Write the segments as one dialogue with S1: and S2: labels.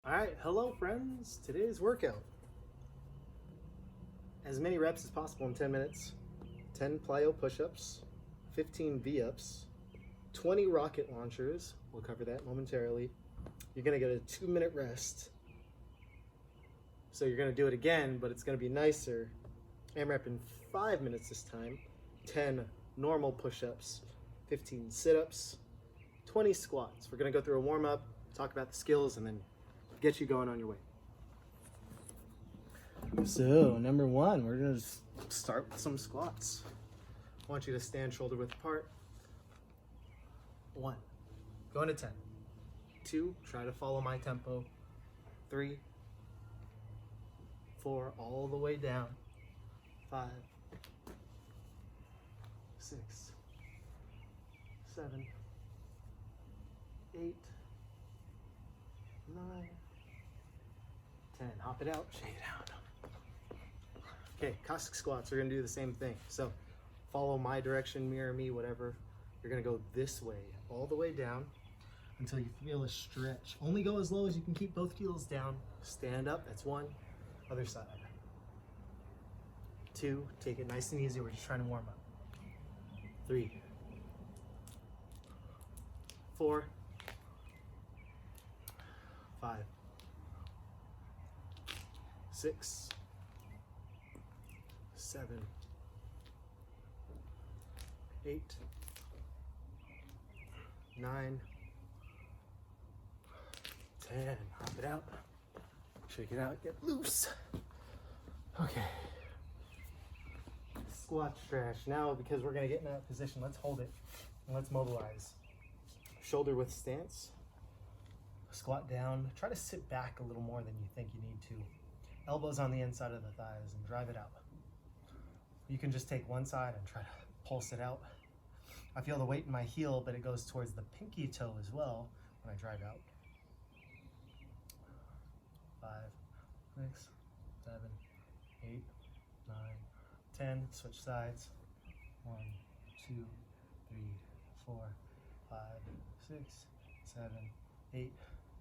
S1: All right, hello friends. Today's workout. As many reps as possible in 10 minutes. 10 plyo push-ups, 15 V-ups, 20 rocket launchers. We'll cover that momentarily. You're gonna get a 2-minute rest. So you're gonna do it again, but it's gonna be nicer. AMRAP in 5 minutes this time. 10 normal push-ups, 15 sit-ups, 20 squats. We're gonna go through a warm-up, talk about the skills, and then get you going on your way. So, number one, we're gonna start with some squats. I want you to stand shoulder width apart. 1, go into 10. 2, try to follow my tempo. 3, 4, all the way down. 5, 6, 7, 8, 9, 10. Hop it out, shake it out. Okay, Cossack squats, we're gonna do the same thing. So follow my direction, mirror me, whatever. You're gonna go this way, all the way down until you feel a stretch. Only go as low as you can, keep both heels down. Stand up, that's 1. Other side. 2, take it nice and easy, we're just trying to warm up. 3, 4, 5, 6, 7, 8, 9, 10. Hop it out, shake it out, get loose. Okay. Squat stretch. Now, because we're gonna get in that position, let's hold it and let's mobilize. Shoulder width stance. Squat down. Try to sit back a little more than you think you need to. Elbows on the inside of the thighs and drive it out. You can just take one side and try to pulse it out. I feel the weight in my heel, but it goes towards the pinky toe as well when I drive out. 5, 6, 7, 8, 9, 10. Switch sides. 1, 2, 3, 4, 5, 6, 7, 8,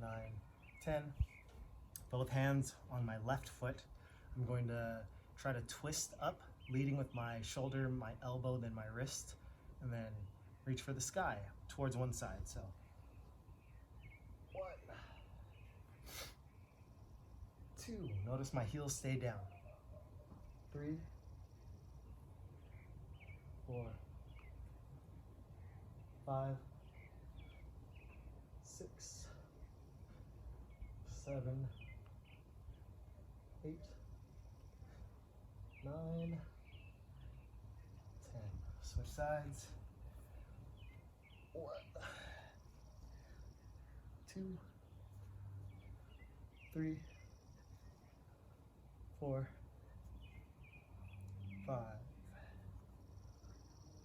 S1: 9, 10. Both hands on my left foot. I'm going to try to twist up, leading with my shoulder, my elbow, then my wrist, and then reach for the sky towards one side. So 1, 2, notice my heels stay down. 3, 4, 5, 6, 7, 8, 9, 10. Switch sides. 1, 2, 3, 4, 5,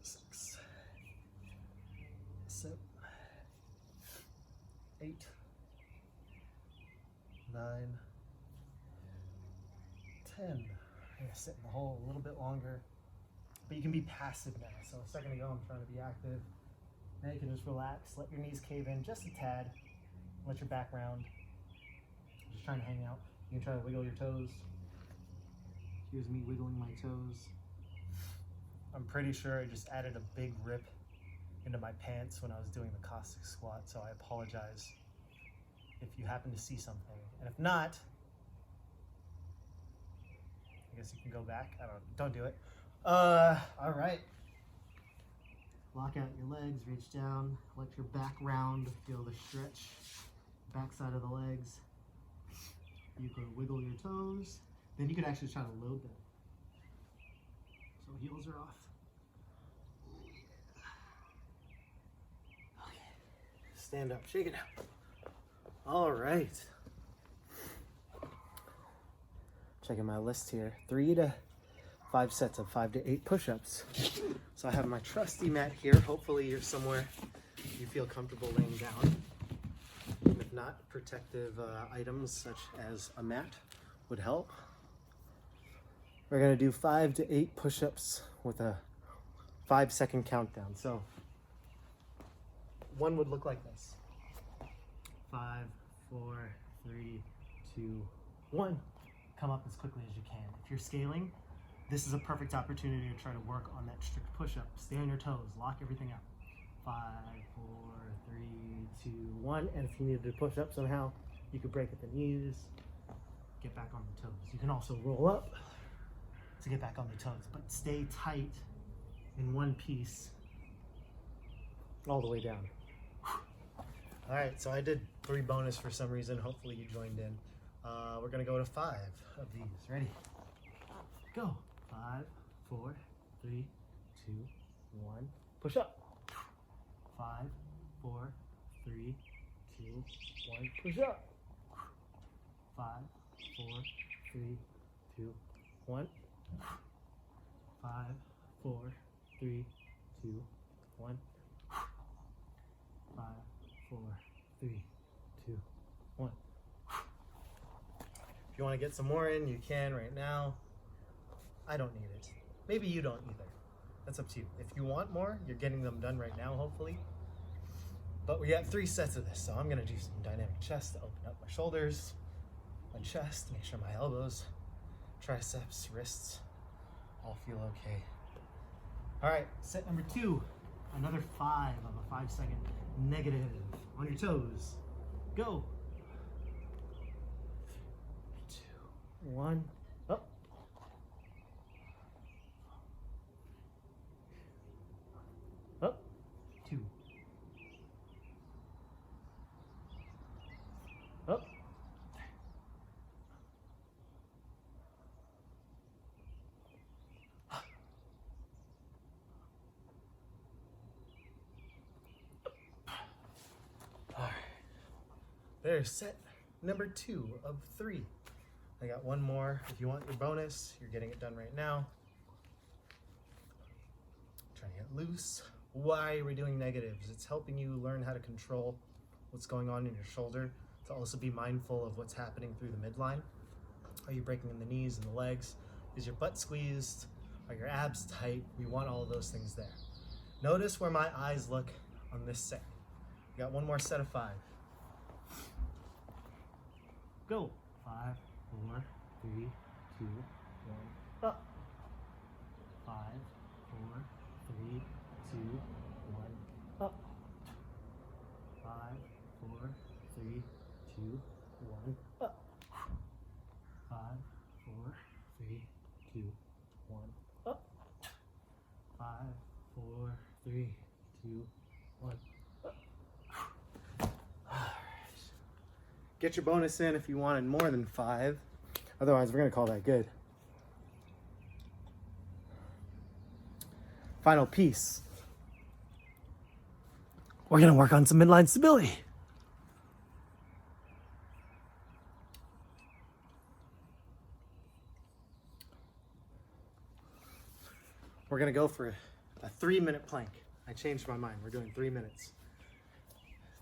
S1: 6, 7, 8, 9, 10. I'm gonna sit in the hole a little bit longer, but you can be passive now. So a second ago, I'm trying to be active. Now you can just relax, let your knees cave in just a tad, let your back round. Just trying to hang out. You can try to wiggle your toes. Here's me wiggling my toes. I'm pretty sure I just added a big rip into my pants when I was doing the Cossack squat, so I apologize if you happen to see something. And if not, I guess you can go back. Don't do it. All right. Lock out your legs, reach down, let your back round, feel the stretch, back side of the legs. You could wiggle your toes. Then you could actually try to load them. So heels are off. Okay. Stand up, shake it out. All right. Checking my list here. 3 to 5 sets of 5 to 8 push-ups. So I have my trusty mat here. Hopefully you're somewhere you feel comfortable laying down. And if not, protective items such as a mat would help. We're gonna do 5 to 8 push-ups with a 5-second countdown. So one would look like this. 5, 4, 3, 2, 1. Come up as quickly as you can. If you're scaling, this is a perfect opportunity to try to work on that strict push-up. Stay on your toes, lock everything up. 5, 4, 3, 2, 1. And if you needed to push up somehow, you could break at the knees, get back on the toes. You can also roll up to get back on the toes, but stay tight in one piece all the way down. All right, so I did 3 bonus for some reason. Hopefully you joined in. We're gonna go to 5 of these. Ready? Go. 5, 4, 3, 2, 1. Push up. 5, 4, 3, 2, 1. Push up. 5, 4, 3, 2, 1. 5, 4, 3, 2, 1. 5, 4, 3, 2, 1. If you want to get some more in, you can right now. I don't need it. Maybe you don't either. That's up to you. If you want more, you're getting them done right now, hopefully. But we got 3 sets of this, so I'm gonna do some dynamic chest to open up my shoulders, my chest, make sure my elbows, triceps, wrists all feel okay. All right, set number 2. Another 5 of a 5-second negative. On your toes. Go. 2, 1. Up. Up. 2. Up. There's set number 2 of 3. I got 1 more. If you want your bonus, you're getting it done right now. Trying to get loose. Why are we doing negatives? It's helping you learn how to control what's going on in your shoulder, to also be mindful of what's happening through the midline. Are you breaking in the knees and the legs? Is your butt squeezed? Are your abs tight? We want all of those things there. Notice where my eyes look on this set. We got 1 more set of 5. Go. 5, 4, 3, 2, 1. Up. 5, 4, 3, 2, 1. Up. 5, 4, 3, 2, 1. Up. 5, 4, 3, 2, 1. Up. 5, 4, 3, 2, 1. Get your bonus in if you wanted more than 5. Otherwise, we're going to call that good. Final piece. We're going to work on some midline stability. We're going to go for a 3-minute plank. I changed my mind. We're doing 3 minutes.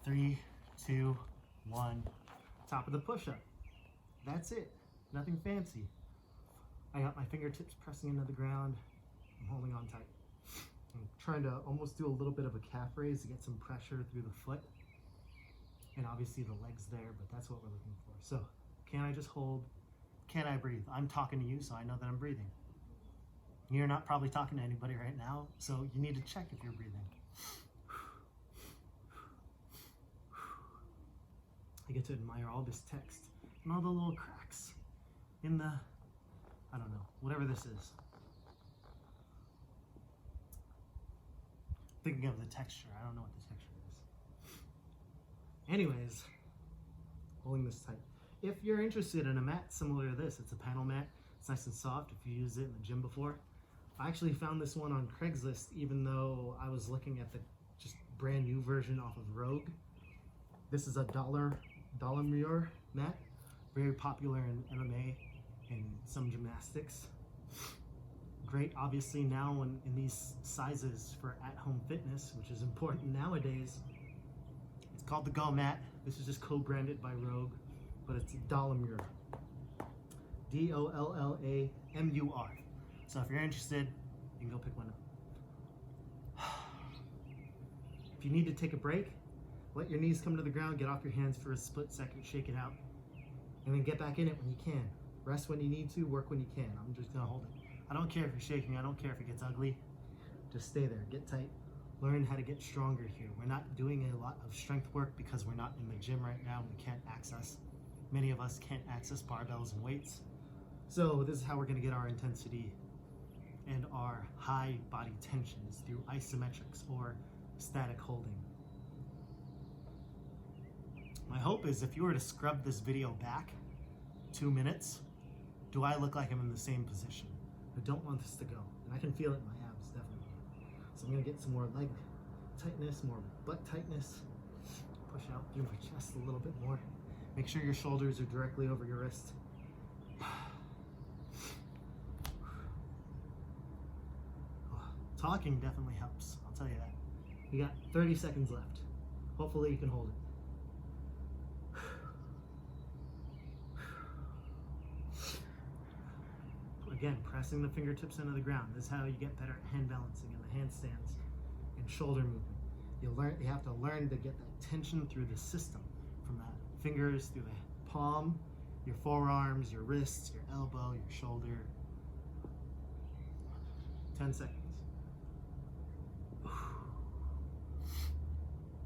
S1: 3, 2, 1. Top of the push-up. That's it. Nothing fancy. I got my fingertips pressing into the ground. I'm holding on tight. I'm trying to almost do a little bit of a calf raise to get some pressure through the foot. And obviously the legs there, but that's what we're looking for. So, can I just hold? Can I breathe? I'm talking to you, so I know that I'm breathing. You're not probably talking to anybody right now, so you need to check if you're breathing. I get to admire all this text and all the little cracks in the, I don't know, whatever this is. Thinking of the texture, I don't know what the texture is. Anyways, holding this tight. If you're interested in a mat similar to this, it's a panel mat. It's nice and soft if you used it in the gym before. I actually found this one on Craigslist, even though I was looking at the just brand new version off of Rogue. This is a $1 mat, very popular in MMA and some gymnastics. Great, obviously, now in these sizes for at-home fitness, which is important nowadays. It's called the Go Mat. This is just co-branded by Rogue, but it's Dollamur. D-O-L-L-A-M-U-R. So if you're interested, you can go pick one up. If you need to take a break, let your knees come to the ground, get off your hands for a split second, shake it out, And then get back in it when you can. Rest when you need to, work when you can. I'm just gonna hold it. I don't care if you're shaking, I don't care if it gets ugly. Just stay there, get tight. Learn how to get stronger here. We're not doing a lot of strength work because we're not in the gym right now. We can't access, many of us can't access barbells and weights. So this is how we're gonna get our intensity and our high body tensions through isometrics or static holding. My hope is if you were to scrub this video back 2 minutes, do I look like I'm in the same position? I don't want this to go. And I can feel it in my abs, definitely. So I'm gonna get some more leg tightness, more butt tightness. Push out through my chest a little bit more. Make sure your shoulders are directly over your wrist. Talking definitely helps, I'll tell you that. You got 30 seconds left. Hopefully you can hold it. Again, pressing the fingertips into the ground. This is how you get better at hand balancing and the handstands and shoulder movement. You have to learn to get that tension through the system, from the fingers through the palm, your forearms, your wrists, your elbow, your shoulder. 10 seconds.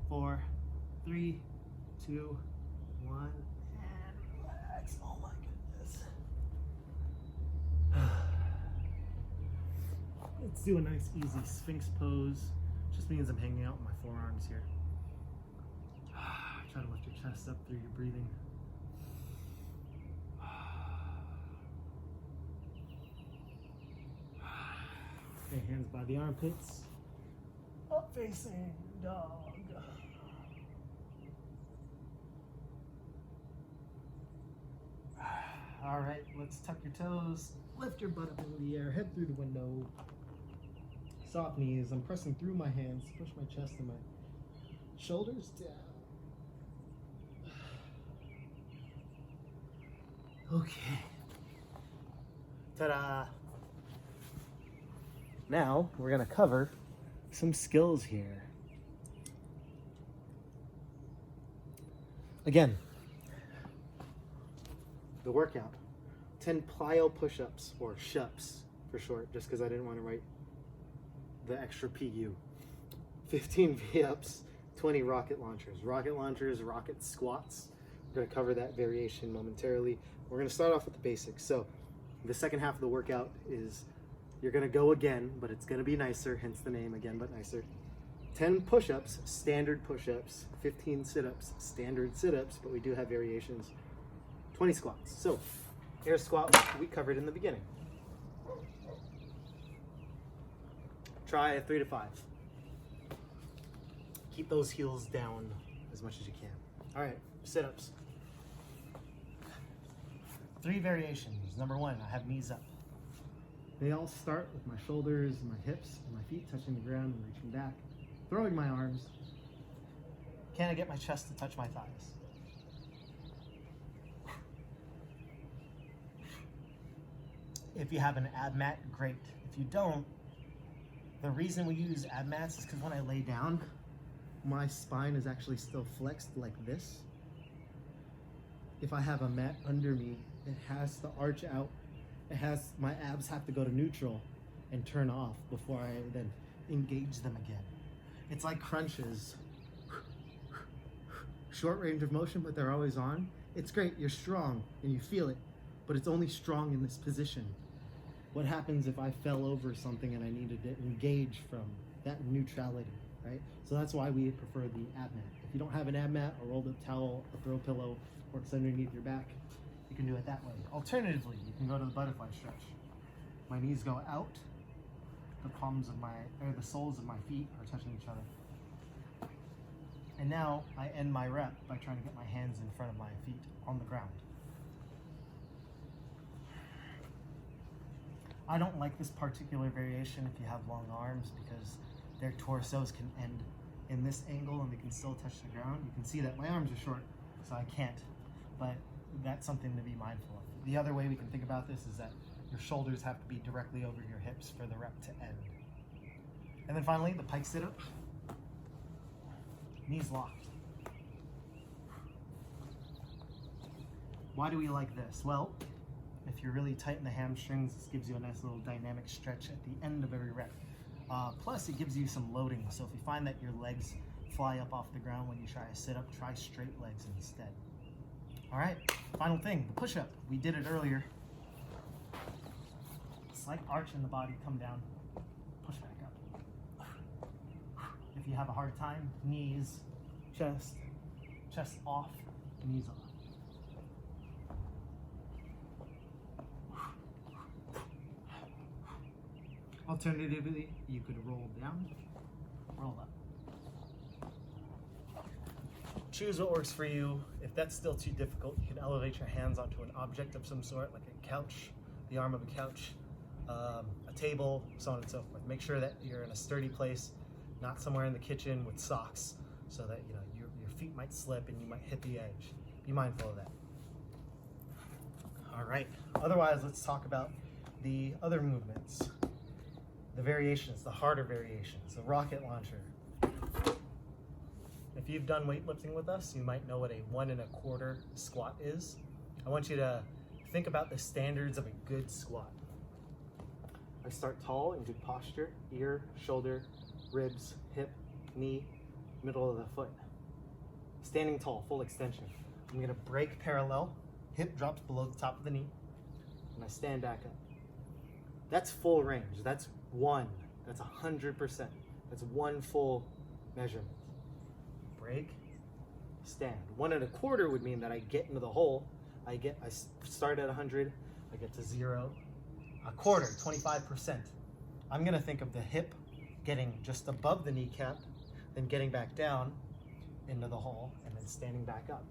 S1: 4, 3, 2, 1, and relax. Oh my goodness. Let's do a nice easy Sphinx pose. Just means I'm hanging out with my forearms here. Try to lift your chest up through your breathing. Okay, hands by the armpits. Up facing dog. All right, let's tuck your toes. Lift your butt up into the air, head through the window. Soft knees, I'm pressing through my hands, push my chest and my shoulders down. Okay. Ta-da! Now, we're gonna cover some skills here. Again, the workout. 10 plyo push-ups, or shups for short, just because I didn't want to write the extra PU. 15 V-ups, 20 rocket launchers. Rocket launchers, rocket squats. We're going to cover that variation momentarily. We're going to start off with the basics. So the second half of the workout is you're going to go again, but it's going to be nicer, hence the name, again but nicer. 10 push-ups, standard push-ups. 15 sit-ups, standard sit-ups, but we do have variations. 20 squats. So air squat we covered in the beginning. Try a 3 to 5. Keep those heels down as much as you can. All right, sit-ups. 3 variations. Number 1, I have knees up. They all start with my shoulders and my hips and my feet touching the ground and reaching back, throwing my arms. Can I get my chest to touch my thighs? If you have an ab mat, great. If you don't, the reason we use ab mats is because when I lay down, my spine is actually still flexed like this. If I have a mat under me, it has to arch out. My abs have to go to neutral and turn off before I then engage them again. It's like crunches. Short range of motion, but they're always on. It's great, you're strong and you feel it, but it's only strong in this position. What happens if I fell over something and I needed to engage from that neutrality, right? So that's why we prefer the ab mat. If you don't have an ab mat, a rolled up towel, a throw pillow works underneath your back, you can do it that way. Alternatively, you can go to the butterfly stretch. My knees go out, the soles of my feet are touching each other. And now I end my rep by trying to get my hands in front of my feet on the ground. I don't like this particular variation if you have long arms because their torsos can end in this angle and they can still touch the ground. You can see that my arms are short, so I can't, but that's something to be mindful of. The other way we can think about this is that your shoulders have to be directly over your hips for the rep to end. And then finally, the pike sit up. Knees locked. Why do we like this? Well, if you're really tight in the hamstrings, this gives you a nice little dynamic stretch at the end of every rep. Plus, it gives you some loading. So if you find that your legs fly up off the ground when you try a sit-up, try straight legs instead. All right, final thing, the push-up. We did it earlier. Slight arch in the body, come down, push back up. If you have a hard time, knees, chest off, knees off. Alternatively, you could roll down, roll up. Choose what works for you. If that's still too difficult, you can elevate your hands onto an object of some sort, like a couch, the arm of a couch, a table, so on and so forth. Make sure that you're in a sturdy place, not somewhere in the kitchen with socks, so that your feet might slip and you might hit the edge. Be mindful of that. All right, otherwise let's talk about the other movements. The variations, the harder variations, the rocket launcher. If you've done weightlifting with us, you might know what a 1 1/4 squat is. I want you to think about the standards of a good squat. I start tall in good posture, ear, shoulder, ribs, hip, knee, middle of the foot. Standing tall, full extension. I'm gonna break parallel, hip drops below the top of the knee, and I stand back up. That's full range, that's 100%. That's one full measurement. Break, stand. 1 1/4 would mean that I get into the hole. I start at 100, I get to 0. A quarter, 25%. I'm gonna think of the hip getting just above the kneecap, then getting back down into the hole, and then standing back up.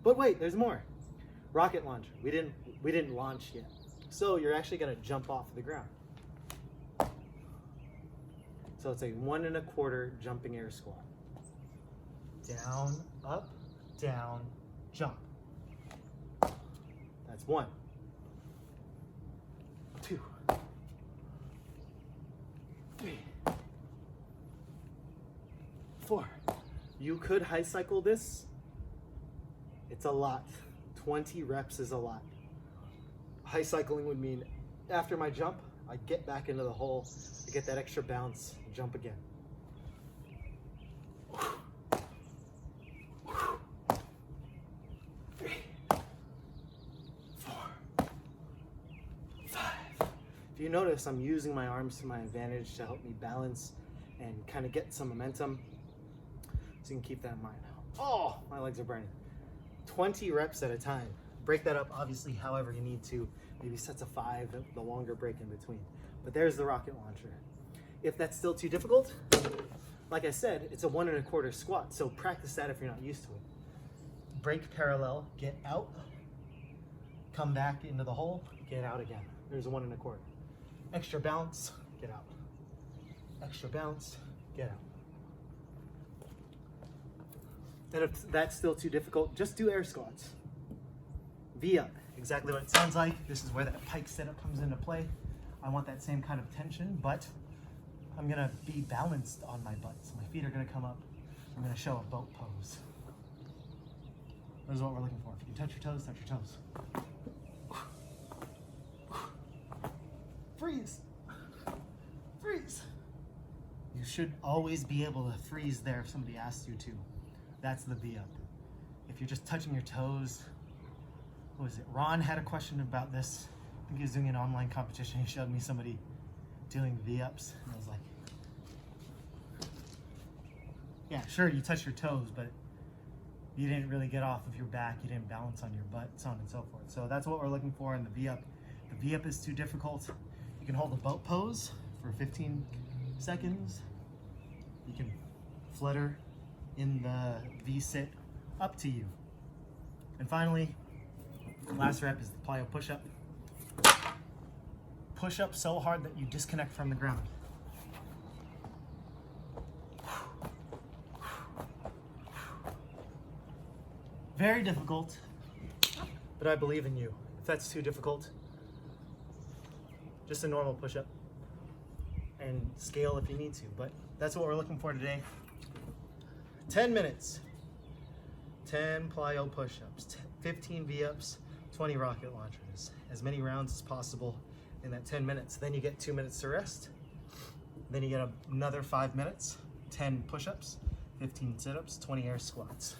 S1: But wait, there's more. Rocket launcher. We didn't launch yet. So you're actually gonna jump off the ground. So it's a 1 1/4 jumping air squat. Down, up, down, jump. That's 1. 2. 3. 4. You could high cycle this. It's a lot. 20 reps is a lot. High cycling would mean after my jump, I get back into the hole, I get that extra bounce, jump again. 3, 4, 5. If you notice, I'm using my arms to my advantage to help me balance and kind of get some momentum. So you can keep that in mind. Oh, my legs are burning. 20 reps at a time. Break that up, obviously, however you need to. Maybe sets of 5, the longer break in between. But there's the rocket launcher. If that's still too difficult, like I said, it's a 1 1/4 squat, so practice that if you're not used to it. Break parallel, get out, come back into the hole, get out again. There's a 1 1/4. Extra bounce, get out. Extra bounce, get out. And if that's still too difficult, just do air squats. V up, exactly what it sounds like. This is where that pike sit-up comes into play. I want that same kind of tension, but I'm gonna be balanced on my butt. So my feet are gonna come up. I'm gonna show a boat pose. This is what we're looking for. If you can touch your toes, touch your toes. Freeze, freeze. You should always be able to freeze there if somebody asks you to. That's the V up. If you're just touching your toes, what was it? Ron had a question about this. I think he was doing an online competition. He showed me somebody doing V-ups, and I was like, yeah, sure, you touch your toes, but you didn't really get off of your back. You didn't balance on your butt, so on and so forth. So that's what we're looking for in the V-up. The V-up is too difficult. You can hold a boat pose for 15 seconds. You can flutter in the V-sit, up to you. And finally, last rep is the plyo push-up. Push up so hard that you disconnect from the ground. Very difficult, but I believe in you. If that's too difficult, just a normal push-up and scale if you need to, but that's what we're looking for today. 10 minutes, 10 plyo push-ups, 15 V-ups, 20 rocket launchers, as many rounds as possible in that 10 minutes. Then you get 2 minutes to rest. Then you get another 5 minutes, 10 push-ups, 15 sit-ups, 20 air squats.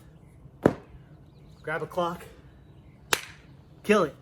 S1: Grab a clock, kill it.